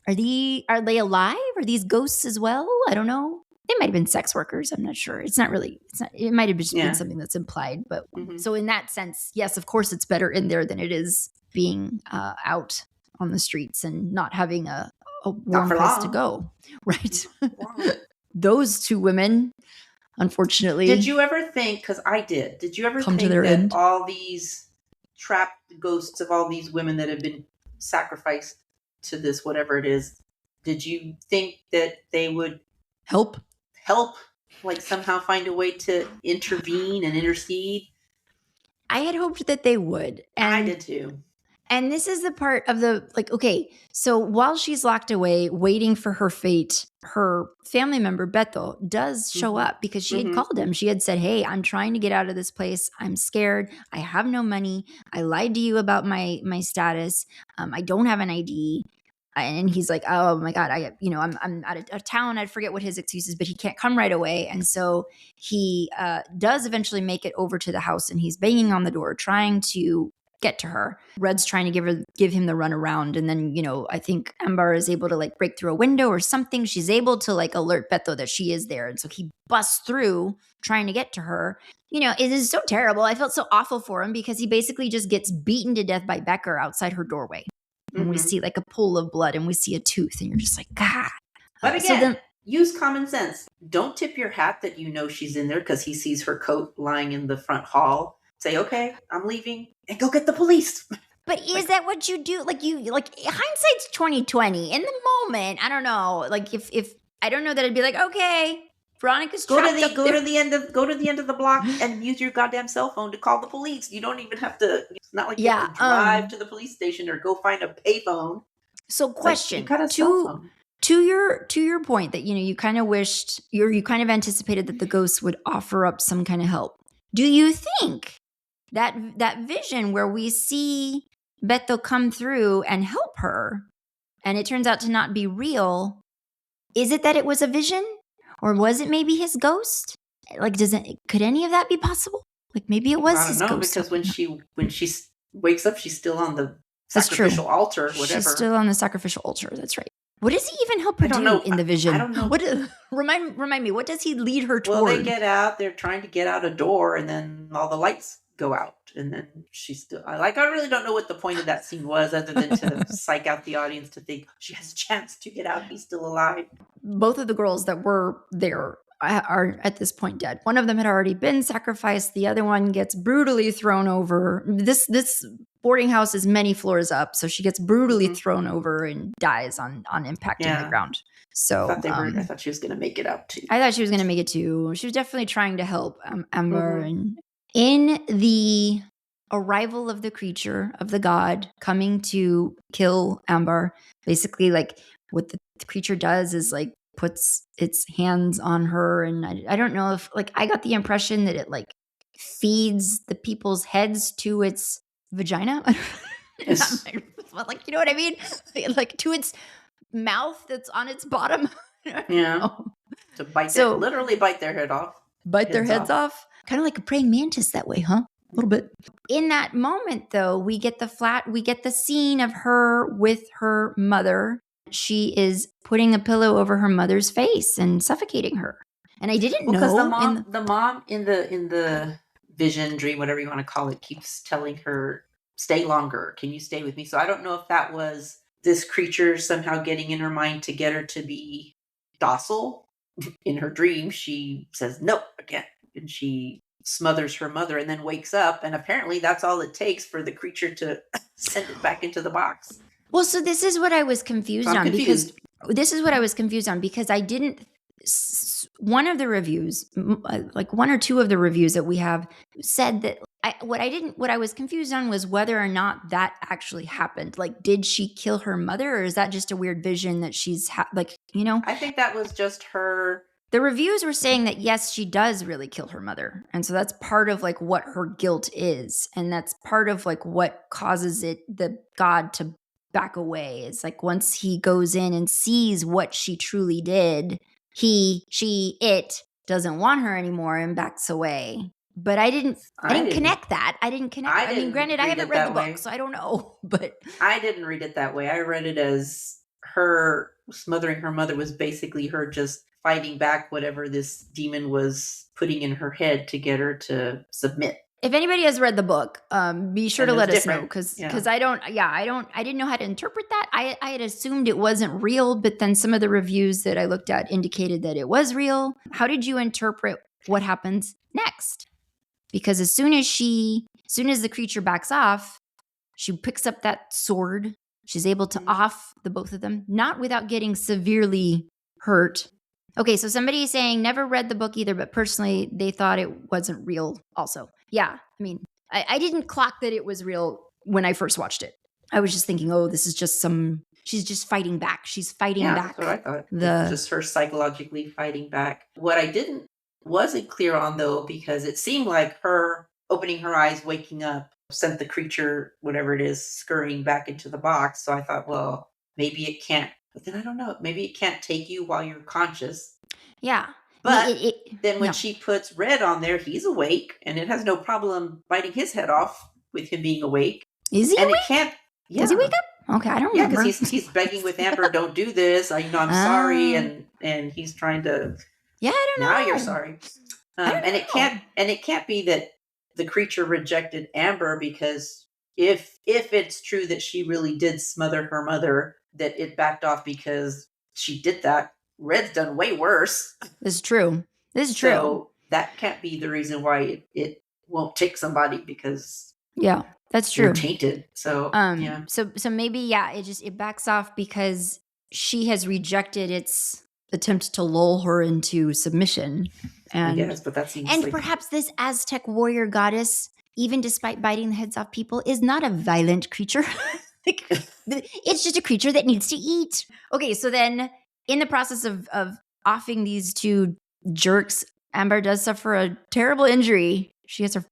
are they alive? Are these ghosts as well? I don't know. They might have been sex workers. I'm not sure. It might have just been something that's implied. But so in that sense, yes, of course it's better in there than it is being out on the streets and not having a warm place to go. Right. Those two women, unfortunately. Did you ever think, because I did you ever think that end? All these trapped ghosts of all these women that have been sacrificed to this, whatever it is, did you think that they would help, like somehow find a way to intervene and intercede? I had hoped that they would. And I did too. And this is the part of okay, so while she's locked away, waiting for her fate, her family member, Beto, does show up because she had called him. She had said, hey, I'm trying to get out of this place. I'm scared. I have no money. I lied to you about my status. I don't have an ID. And he's like, oh my God, I'm out of town. I forget what his excuse is, but he can't come right away. And so he does eventually make it over to the house, and he's banging on the door, trying to get to her. Red's trying to give him the run around. And then, I think Ambar is able to, like, break through a window or something. She's able to, like, alert Beto that she is there. And so he busts through trying to get to her. It is so terrible. I felt so awful for him because he basically just gets beaten to death by Becker outside her doorway. And we see, like, a pool of blood, and we see a tooth, and you're just like, God. But again, use common sense. Don't tip your hat that she's in there because he sees her coat lying in the front hall. Say, okay, I'm leaving, and go get the police. But is that what you do? Like, hindsight's 2020. In the moment, I don't know. Like, if I don't know that I'd be like, okay, Veronica's trapped up there. Go to the end of the block and use your goddamn cell phone to call the police. You don't even have to. It's not like you have to drive to the police station or go find a payphone. So, question to your point that you kind of wished you kind of anticipated that the ghosts would offer up some kind of help. Do you think that vision where we see Beto come through and help her, and it turns out to not be real, is it that it was a vision? Or was it maybe his ghost? Like, could any of that be possible? Like, maybe it was his ghost. Because when she wakes up, she's still on the sacrificial altar, whatever. She's still on the sacrificial altar. That's right. What does he even help her do in the vision? I don't know. Remind me, what does he lead her toward? Well, they get out. They're trying to get out a door, and then all the lights go out. And then she's still... I really don't know what the point of that scene was, other than to psych out the audience to think she has a chance to get out. He's still alive. Both of the girls that were there are at this point dead. One of them had already been sacrificed. The other one gets brutally thrown over. This boarding house is many floors up, so she gets brutally thrown over and dies on impact in the ground. So I thought she was going to make it out too. I thought she was going to make it too. She was definitely trying to help Amber. And in the arrival of the creature, of the god, coming to kill Amber. Basically, like what the creature does is like puts its hands on her, and I don't know if like I got the impression that it like feeds the people's heads to its vagina. Yes. Like, you know what I mean? Like to its mouth that's on its bottom. Yeah. Oh. To bite So- literally bite their head off. Bite their heads off. Kind of like a praying mantis that way, huh? A little bit. In that moment, though, we get the scene of her with her mother. She is putting a pillow over her mother's face and suffocating her. And I didn't know because the mom in the vision, dream, whatever you want to call it, keeps telling her, "Stay longer. Can you stay with me?" So I don't know if that was this creature somehow getting in her mind to get her to be docile. In her dream, she says no again, and she smothers her mother and then wakes up, and apparently that's all it takes for the creature to send it back into the box. Well, so this is what I was confused on confused. because this is what I was confused on because I didn't. One of the reviews, like one or two of the reviews that we have, said that what I was confused on was whether or not that actually happened. Like, did she kill her mother, or is that just a weird vision that she's like, you know? I think that was just her. The reviews were saying that yes, she does really kill her mother. And so that's part of like what her guilt is. And that's part of like what causes the god to back away. It's like once he goes in and sees what she truly did, it doesn't want her anymore and backs away. But I didn't connect that. I didn't connect. I mean, granted, I haven't read the book, so I don't know. But I didn't read it that way. I read it as her smothering her mother was basically her just fighting back whatever this demon was putting in her head to get her to submit. If anybody has read the book, be sure to let us know because I didn't know how to interpret that. I had assumed it wasn't real, but then some of the reviews that I looked at indicated that it was real. How did you interpret what happens next? Because as soon as the creature backs off, she picks up that sword. She's able to off the both of them, not without getting severely hurt. Okay, so somebody is saying never read the book either, but personally they thought it wasn't real also. Yeah, I mean, I didn't clock that it was real when I first watched it. I was just thinking, oh, this is just she's just fighting back. She's fighting back. That's what I thought. It's just her psychologically fighting back. What I wasn't clear on though, because it seemed like her opening her eyes, waking up, sent the creature, whatever it is, scurrying back into the box. So I thought, well, maybe it can't. But then I don't know. Maybe it can't take you while you're conscious. Yeah. But then when she puts Red on there, he's awake, and it has no problem biting his head off with him being awake. Is he awake? It can't. Yeah. Does he wake up? Okay, I don't remember. Yeah, because he's begging with Amber, "Don't do this. I'm sorry," and he's trying to. Yeah, I don't know. Now you're sorry. And it can't be that the creature rejected Amber, because if it's true that she really did smother her mother, that it backed off because she did that. Red's done way worse. This is true. So that can't be the reason why it won't take somebody, because that's true. You're tainted. So So maybe it backs off because she has rejected its attempt to lull her into submission. And I guess, but that seems and perhaps this Aztec warrior goddess, even despite biting the heads off people, is not a violent creature. It's just a creature that needs to eat. Okay, so then in the process of offing these two jerks, Amber does suffer a terrible injury. She has her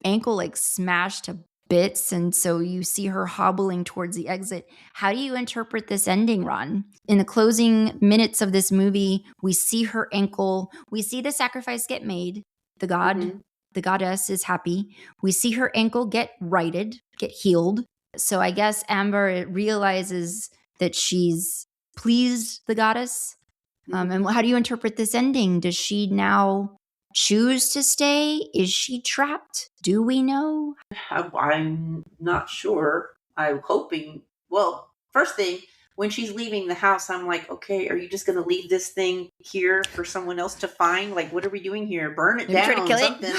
ankle like smashed to bits, and so you see her hobbling towards the exit. How do you interpret this ending, Ron? In the closing minutes of this movie, we see her ankle. We see the sacrifice get made. The goddess is happy. We see her ankle get righted, get healed. So I guess Amber realizes that she's pleased the goddess. And how do you interpret this ending? Does she now choose to stay? Is she trapped? Do we know? I'm not sure. I'm hoping. Well, first thing, when she's leaving the house, I'm like, okay, are you just going to leave this thing here for someone else to find? Like, what are we doing here? Burn it down, try to kill something.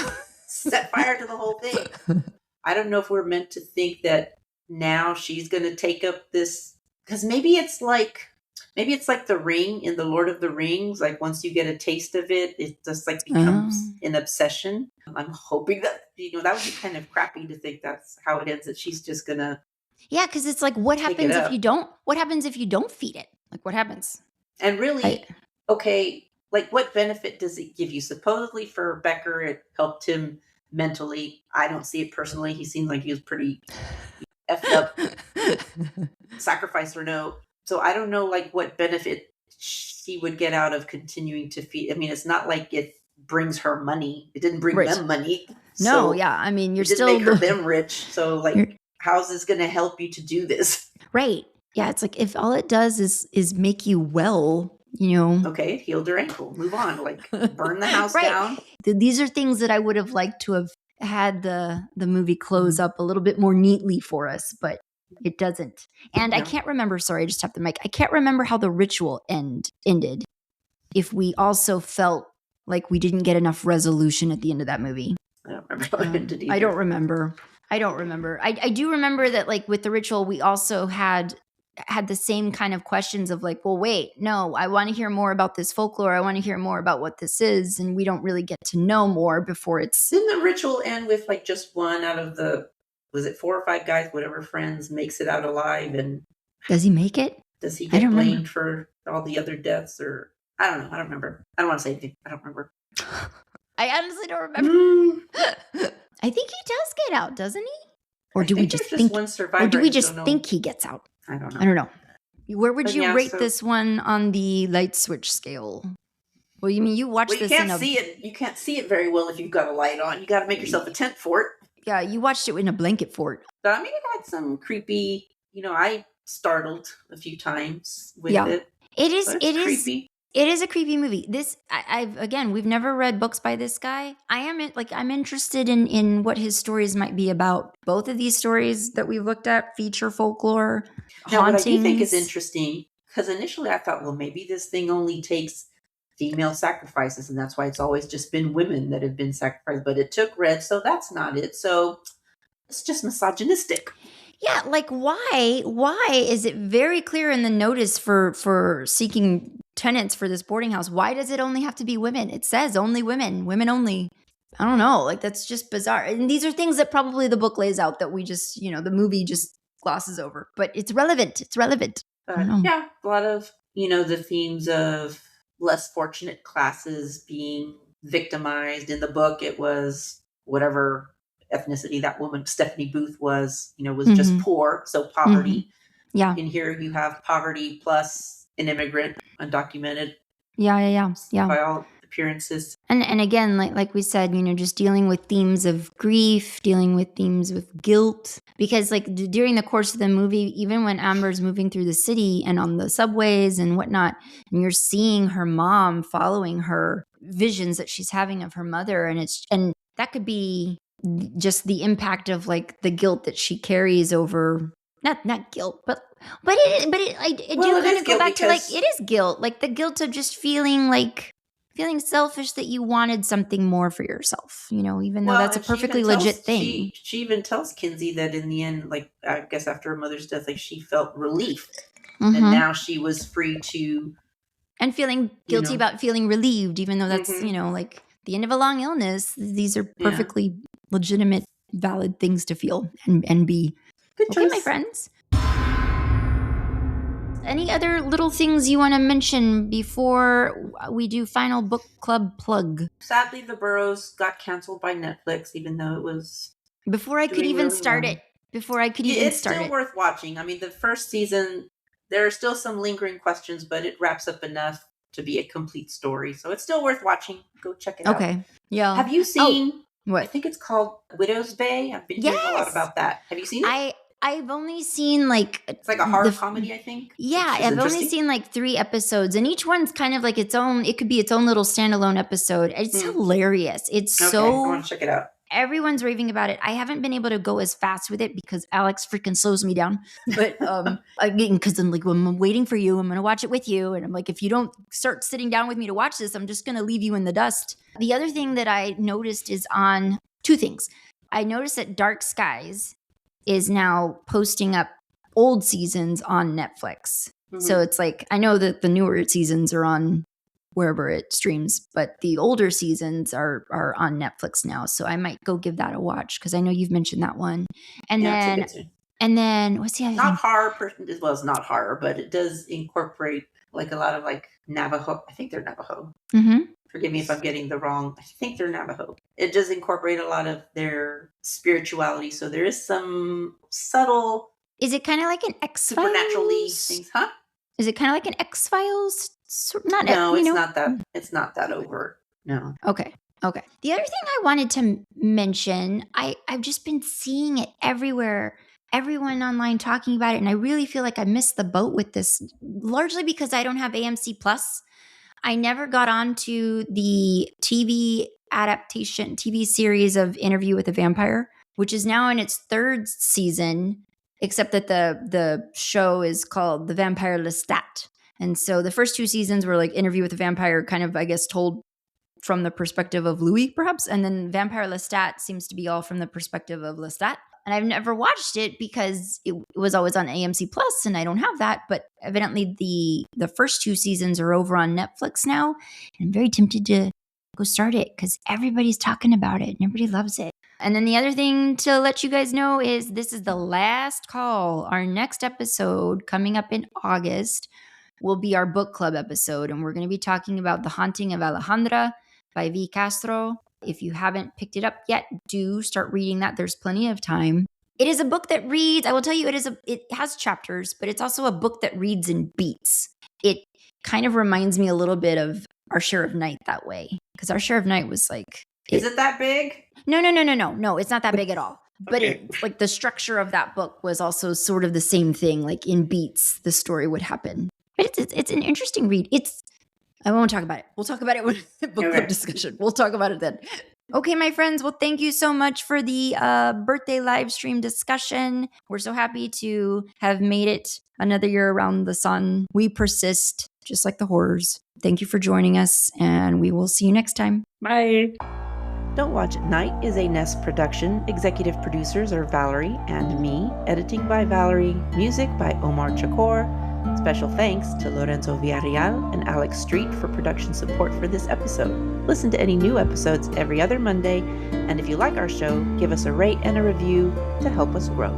Set fire to the whole thing. I don't know if we're meant to think that now she's going to take up this, because maybe it's like, Maybe it's like the ring in the Lord of the Rings. Like once you get a taste of it, it just like becomes an obsession. I'm hoping that, that would be kind of crappy to think that's how it ends, that she's just gonna. Yeah, because it's like, what Take happens it if up. you don't? What happens if you don't feed it? Like, what happens? And really, okay, like what benefit does it give you? Supposedly for Becker, it helped him mentally. I don't see it personally. He seems like he was pretty effed up, sacrifice or no. So I don't know like what benefit she would get out of continuing to feed. I mean, it's not like it brings her money. It didn't bring Right. them money. No, So yeah. I mean, you're it didn't still make her them rich. So like, how's this going to help you to do this? right. Yeah, it's like if all it does is make you well, you know. Okay, it healed her ankle. Move on. Like burn the house Right. down. These are things that I would have liked to have had the movie close up a little bit more neatly for us, but it doesn't. And I can't remember, sorry, I just tapped the mic. I can't remember how the ritual ended. If we also felt like we didn't get enough resolution at the end of that movie. I don't remember how it ended either. I don't remember. I do remember that like with the ritual, we also had the same kind of questions of like, well, wait, no, I want to hear more about this folklore. I want to hear more about what this is. And we don't really get to know more before it's. Didn't the ritual end with like just one out of the, was it 4 or 5 guys, whatever friends, makes it out alive? And does he make it? Does he get blamed for all the other deaths? Or I don't know. I don't remember. I don't want to say anything. I don't remember. I honestly don't remember. I think he does get out, doesn't he? Or do we just think? One survivor, or do we just think he gets out? I don't know. I don't know. Where would you rate this one on the light switch scale? Well, you mean you watched this? You can't see it very well if you've got a light on. You got to make yourself a tent fort. Yeah, you watched it in a blanket fort. But I mean, it had some creepy. I startled a few times with it. It is creepy. It is a creepy movie. This, again, we've never read books by this guy. I'm interested in what his stories might be about. Both of these stories that we've looked at feature folklore, hauntings. What I do think is interesting, because initially I thought, well, maybe this thing only takes female sacrifices, and that's why it's always just been women that have been sacrificed. But it took red, so that's not it. So it's just misogynistic. Yeah, like why is it very clear in the notice for seeking tenants for this boarding house? Why does it only have to be women? It says only women only. I don't know. Like that's just bizarre. And these are things that probably the book lays out that we just, the movie just glosses over. But it's relevant. It's relevant. Yeah, a lot of, the themes of less fortunate classes being victimized. In the book, it was whatever ethnicity that woman Stephanie Booth was, was just poor, so poverty. Yeah. And here you have poverty plus an immigrant, undocumented. Yeah. By all appearances. And again, like we said, just dealing with themes of grief, dealing with themes with guilt. Because like during the course of the movie, even when Amber's moving through the city and on the subways and whatnot, and you're seeing her mom following her visions that she's having of her mother, and that could be just the impact of like the guilt that she carries over. Not guilt, but it do kind of go back to like it is guilt, like the guilt of just feeling selfish that you wanted something more for yourself, even though that's a perfectly legit thing. She even tells Kinsey that in the end, like I guess after her mother's death, like she felt relief, and now she was free to, and feeling guilty about feeling relieved, even though that's like the end of a long illness. These are perfectly legitimate, valid things to feel and be. Good choice. Okay, my friends. Any other little things you want to mention before we do final book club plug? Sadly, The Burrows got canceled by Netflix, even though it was before I could even start it. It's still worth watching. I mean, the first season, there are still some lingering questions, but it wraps up enough to be a complete story. So it's still worth watching. Go check it out. Okay. Yeah. Have you seen? What? I think it's called Widow's Bay. I've been hearing a lot about that. Have you seen it? I've only seen like it's like a horror comedy, I think. Yeah, I've only seen like 3 episodes, and each one's kind of like its own. It could be its own little standalone episode. It's hilarious. It's I want to check it out. Everyone's raving about it. I haven't been able to go as fast with it because Alex freaking slows me down. But again, because I'm like, well, I'm waiting for you. I'm going to watch it with you, and I'm like, if you don't start sitting down with me to watch this, I'm just going to leave you in the dust. The other thing that I noticed is on 2 things. I noticed that Dark Skies is now posting up old seasons on Netflix. So it's like, I know that the newer seasons are on wherever it streams, but the older seasons are on Netflix now. So I might go give that a watch because I know you've mentioned that one. And then what's the other not thing? horror. Well, it's not horror, but it does incorporate like a lot of like Navajo. I think they're Navajo. Mm-hmm. Forgive me if I'm getting the wrong. I think they're Navajo. It does incorporate a lot of their spirituality. So there is some subtle. Is it kind of like an X-Files? Supernaturally things, huh? Is it kind of like an X-Files? No, it's not that. It's not that overt. No. Okay. The other thing I wanted to mention, I've just been seeing it everywhere. Everyone online talking about it, and I really feel like I missed the boat with this, largely because I don't have AMC Plus. I never got onto the TV adaptation, TV series of Interview with a Vampire, which is now in its third season, except that the show is called The Vampire Lestat. And so the first two seasons were like Interview with a Vampire, kind of, I guess, told from the perspective of Louis, perhaps. And then Vampire Lestat seems to be all from the perspective of Lestat. And I've never watched it because it was always on AMC Plus, and I don't have that. But evidently the first two seasons are over on Netflix now. And I'm very tempted to go start it because everybody's talking about it and everybody loves it. And then the other thing to let you guys know is this is the last call. Our next episode coming up in August will be our book club episode. And we're going to be talking about The Haunting of Alejandra by V. Castro. If you haven't picked it up yet, do start reading that. There's plenty of time. It is a book that reads, I will tell you, it has chapters, but it's also a book that reads in beats. It kind of reminds me a little bit of Our Share of Night that way. Because Our Share of Night was like... Is it that big? No, it's not that big at all. But it's like the structure of that book was also sort of the same thing. Like in beats, the story would happen. But it's an interesting read. I won't talk about it. We'll talk about it with book club discussion. We'll talk about it then. Okay, my friends. Well, thank you so much for the birthday live stream discussion. We're so happy to have made it another year around the sun. We persist, just like the horrors. Thank you for joining us, and we will see you next time. Bye. Don't Watch at Night is a Nest production. Executive producers are Valerie and me. Editing by Valerie. Music by Omar Chakor. Special thanks to Lorenzo Villarreal and Alex Street for production support for this episode. Listen to any new episodes every other Monday, and if you like our show, give us a rate and a review to help us grow.